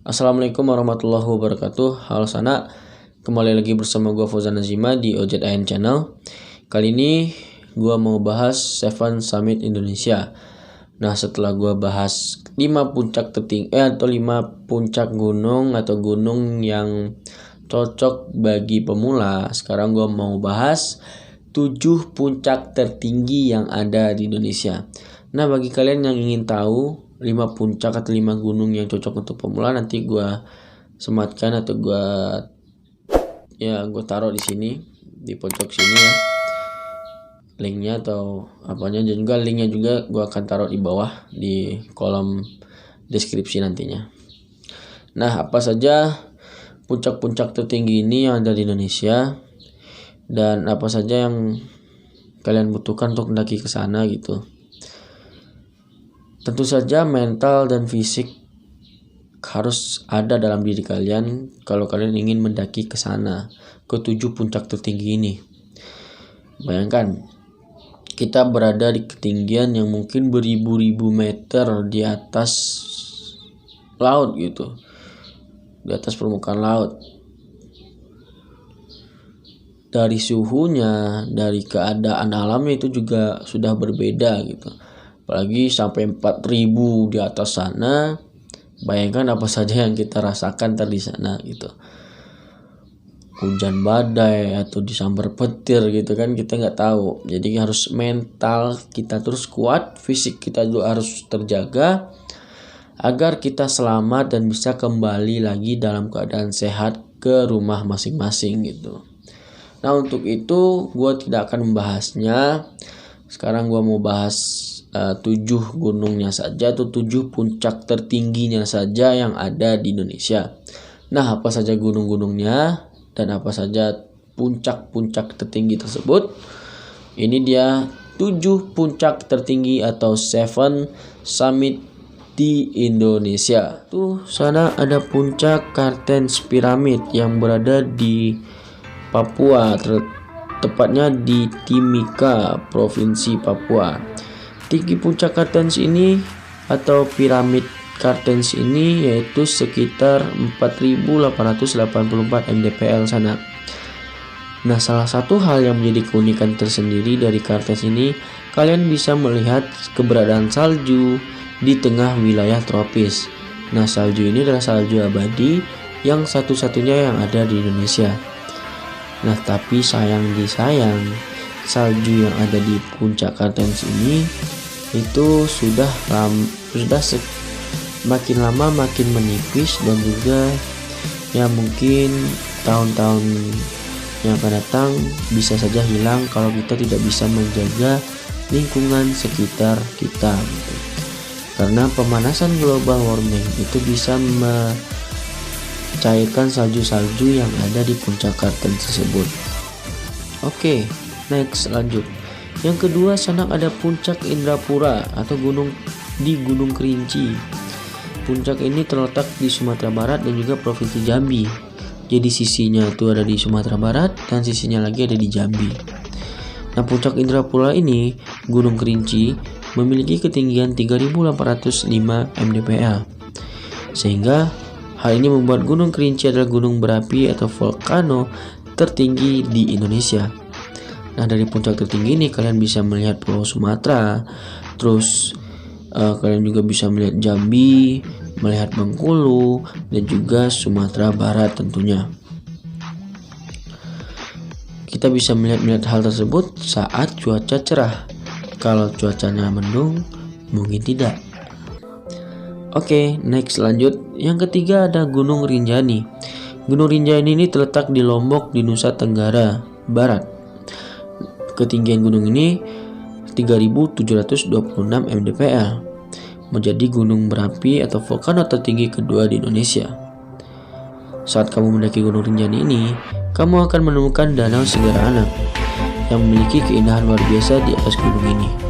Assalamualaikum warahmatullahi wabarakatuh. Halo Sana, kembali lagi bersama gue Fauzan Nazima di OJIN Channel. Kali ini gue mau bahas 7 Summit Indonesia. Nah, setelah gue bahas 5 puncak tertinggi atau 5 puncak gunung atau gunung yang cocok bagi pemula, sekarang gue mau bahas 7 puncak tertinggi yang ada di Indonesia. Nah, bagi kalian yang ingin tahu 5 puncak atau 5 gunung yang cocok untuk pemula, nanti gue sematkan atau gue taruh di sini di pojok sini ya, linknya atau apanya, dan juga linknya juga gue akan taruh di bawah di kolom deskripsi nantinya. Nah, apa saja puncak-puncak tertinggi ini yang ada di Indonesia dan apa saja yang kalian butuhkan untuk mendaki ke sana gitu. Tentu saja mental dan fisik harus ada dalam diri kalian kalau kalian ingin mendaki ke sana, ke 7 puncak tertinggi ini. Bayangkan, kita berada di ketinggian yang mungkin beribu-ribu meter di atas laut gitu, di atas permukaan laut. Dari suhunya, dari keadaan alamnya itu juga sudah berbeda gitu. Apalagi sampai 4.000 di atas sana. Bayangkan apa saja yang kita rasakan tadi sana gitu. Hujan badai atau disambar petir gitu kan, kita nggak tahu. Jadi harus mental kita terus kuat, fisik kita juga harus terjaga agar kita selamat dan bisa kembali lagi dalam keadaan sehat ke rumah masing-masing gitu. Nah, untuk itu gue tidak akan membahasnya. Sekarang gue mau bahas 7 gunungnya saja atau 7 puncak tertingginya saja yang ada di Indonesia. Nah, apa saja gunung-gunungnya dan apa saja puncak-puncak tertinggi tersebut? Ini dia 7 puncak tertinggi atau 7 summit di Indonesia. Tuh sana ada puncak Kartens Pyramid yang berada di Papua, tepatnya di Timika, Provinsi Papua. Tinggi puncak Kartens ini atau piramid Kartens ini yaitu sekitar 4.884 mdpl sana. Nah, salah satu hal yang menjadi keunikan tersendiri dari Kartens ini, kalian bisa melihat keberadaan salju di tengah wilayah tropis. Nah, salju ini adalah salju abadi yang satu-satunya yang ada di Indonesia. Nah, tapi sayang salju yang ada di puncak Kartens ini itu sudah makin lama makin menipis, dan juga ya mungkin tahun-tahun yang akan datang bisa saja hilang kalau kita tidak bisa menjaga lingkungan sekitar kita gitu. Karena pemanasan global warming itu bisa mencairkan salju-salju yang ada di puncak Kartens tersebut. Oke, next lanjut. Yang kedua, sana ada puncak Indrapura atau Gunung Kerinci. Puncak ini terletak di Sumatera Barat dan juga Provinsi Jambi. Jadi sisinya itu ada di Sumatera Barat dan sisinya lagi ada di Jambi. Nah, puncak Indrapura ini, Gunung Kerinci, memiliki ketinggian 3.805 mdpl. Sehingga hal ini membuat Gunung Kerinci adalah gunung berapi atau volcano tertinggi di Indonesia. Nah, dari puncak tertinggi ini kalian bisa melihat Pulau Sumatera, terus kalian juga bisa melihat Jambi, melihat Bengkulu, dan juga Sumatera Barat tentunya. Kita bisa melihat hal tersebut saat cuaca cerah. Kalau cuacanya mendung, mungkin tidak. Oke, next lanjut. Yang ketiga ada Gunung Rinjani. Gunung Rinjani ini terletak di Lombok di Nusa Tenggara Barat. Ketinggian gunung ini 3.726 mdpl, menjadi gunung berapi atau volcano tertinggi kedua di Indonesia. Saat kamu mendaki Gunung Rinjani ini, kamu akan menemukan Danau Segara Anak yang memiliki keindahan luar biasa di atas gunung ini.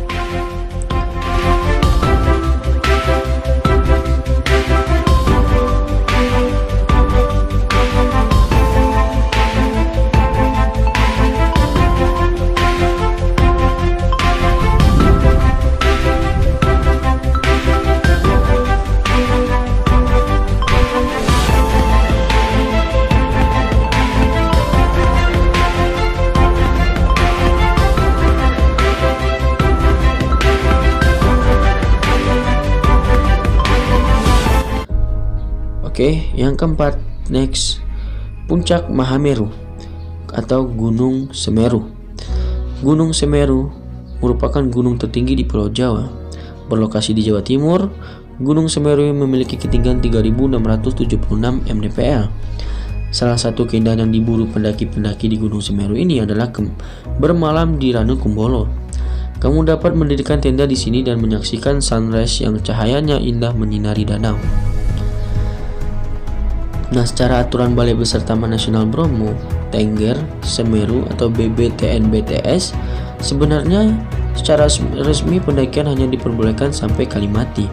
Oke, yang keempat, next, Puncak Mahameru atau Gunung Semeru. Gunung Semeru merupakan gunung tertinggi di Pulau Jawa. Berlokasi di Jawa Timur, Gunung Semeru memiliki ketinggian 3.676 mdpl. Salah satu keindahan yang diburu pendaki-pendaki di Gunung Semeru ini adalah bermalam di Ranu Kumbolo. Kamu dapat mendirikan tenda di sini dan menyaksikan sunrise yang cahayanya indah menyinari danau. Nah, secara aturan Balai Besar Taman Nasional Bromo, Tengger, Semeru atau BBTNBTS, sebenarnya secara resmi pendakian hanya diperbolehkan sampai Kalimati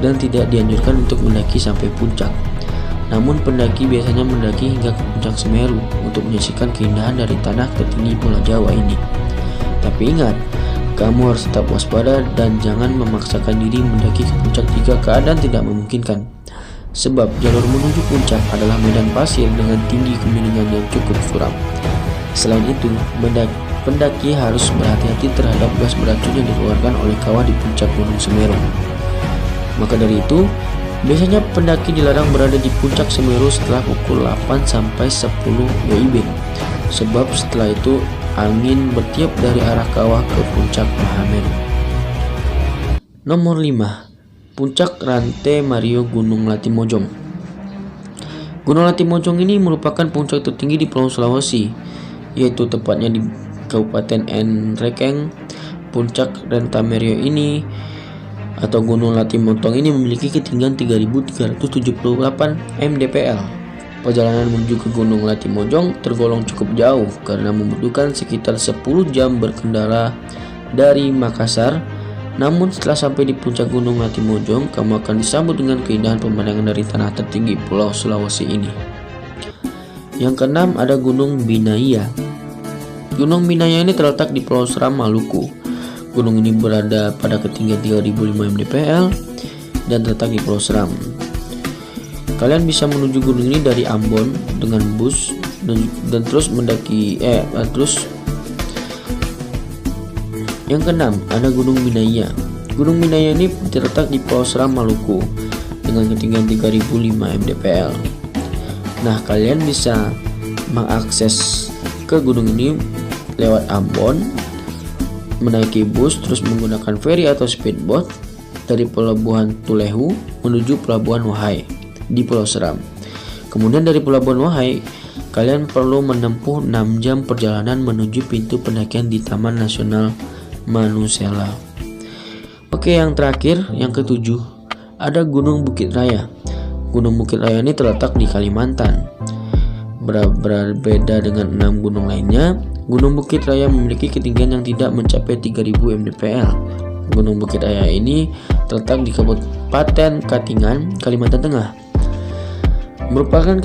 dan tidak dianjurkan untuk mendaki sampai puncak. Namun pendaki biasanya mendaki hingga ke puncak Semeru untuk menyaksikan keindahan dari tanah tertinggi Pulau Jawa ini. Tapi ingat, kamu harus tetap waspada dan jangan memaksakan diri mendaki ke puncak jika keadaan tidak memungkinkan. Sebab jalur menuju puncak adalah medan pasir dengan tinggi kemiringan yang cukup curam. Selain itu, pendaki harus berhati-hati terhadap gas beracun yang dikeluarkan oleh kawah di puncak Gunung Semeru. Maka dari itu, biasanya pendaki dilarang berada di puncak Semeru setelah pukul 8 sampai 10 WIB. Sebab setelah itu angin bertiup dari arah kawah ke puncak Mahameru. Nomor 5. Puncak Rantai Mario Gunung Latimojong. Gunung Latimojong ini merupakan puncak tertinggi di Pulau Sulawesi, yaitu tepatnya di Kabupaten Nrekeng. Puncak Rantai Mario ini atau Gunung Latimojong ini memiliki ketinggian 3.378 mdpl. Perjalanan menuju ke Gunung Latimojong tergolong cukup jauh karena membutuhkan sekitar 10 jam berkendara dari Makassar. Namun setelah sampai di puncak Gunung Latimojong, kamu akan disambut dengan keindahan pemandangan dari tanah tertinggi Pulau Sulawesi ini. Yang keenam ada Gunung Binaya. Gunung Binaya ini terletak di Pulau Seram, Maluku. Gunung ini berada pada ketinggian 3.005 mdpl dan terletak di Pulau Seram. Kalian bisa menuju gunung ini dari Ambon dengan bus dan terus mendaki Yang keenam ada Gunung Binaya. Gunung Binaya ini terletak di Pulau Seram, Maluku dengan ketinggian 3.005 mdpl. Nah, kalian bisa mengakses ke gunung ini lewat Ambon, menaiki bus terus menggunakan ferry atau speedboat dari Pelabuhan Tulehu menuju Pelabuhan Wahai di Pulau Seram. Kemudian dari Pelabuhan Wahai, kalian perlu menempuh 6 jam perjalanan menuju pintu pendakian di Taman Nasional Manusela. Oke, yang terakhir, yang ketujuh, ada Gunung Bukit Raya. Gunung Bukit Raya ini terletak di Kalimantan. Berbeda dengan 6 gunung lainnya, Gunung Bukit Raya memiliki ketinggian yang tidak mencapai 3.000 mdpl. Gunung Bukit Raya ini terletak di Kabupaten Katingan, Kalimantan Tengah. Merupakan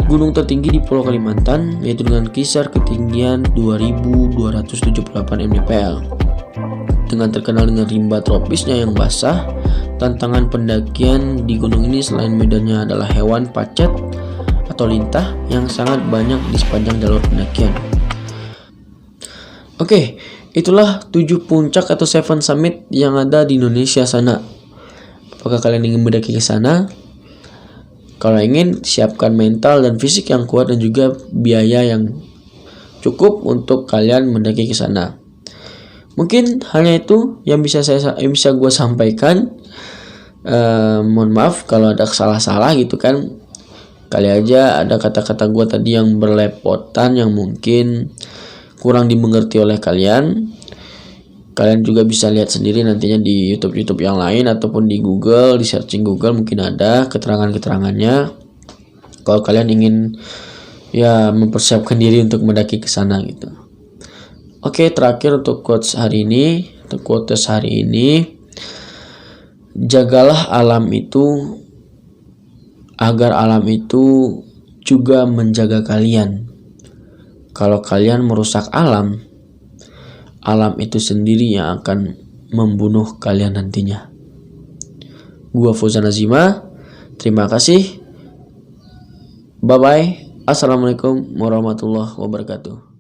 gunung tertinggi di Pulau Kalimantan, yaitu dengan kisar ketinggian 2.278 mdpl. Dengan terkenal dengan rimba tropisnya yang basah, tantangan pendakian di gunung ini selain medannya adalah hewan pacet atau lintah yang sangat banyak di sepanjang jalur pendakian. Oke, itulah 7 puncak atau 7 summit yang ada di Indonesia sana. Apakah kalian ingin mendaki ke sana? Kalau ingin, siapkan mental dan fisik yang kuat dan juga biaya yang cukup untuk kalian mendaki ke sana. Mungkin hanya itu yang bisa gue sampaikan. Mohon maaf kalau ada salah-salah gitu kan. Kali aja ada kata-kata gue tadi yang berlepotan yang mungkin kurang dimengerti oleh kalian. Kalian juga bisa lihat sendiri nantinya di YouTube yang lain ataupun di Google, di searching Google mungkin ada keterangan-keterangannya. Kalau kalian ingin ya mempersiapkan diri untuk mendaki ke sana gitu. Oke, terakhir untuk quotes hari ini, jagalah alam itu agar alam itu juga menjaga kalian. Kalau kalian merusak alam itu sendiri yang akan membunuh kalian nantinya. Gua Fauzan Azima, terima kasih. Bye bye. Assalamualaikum warahmatullahi wabarakatuh.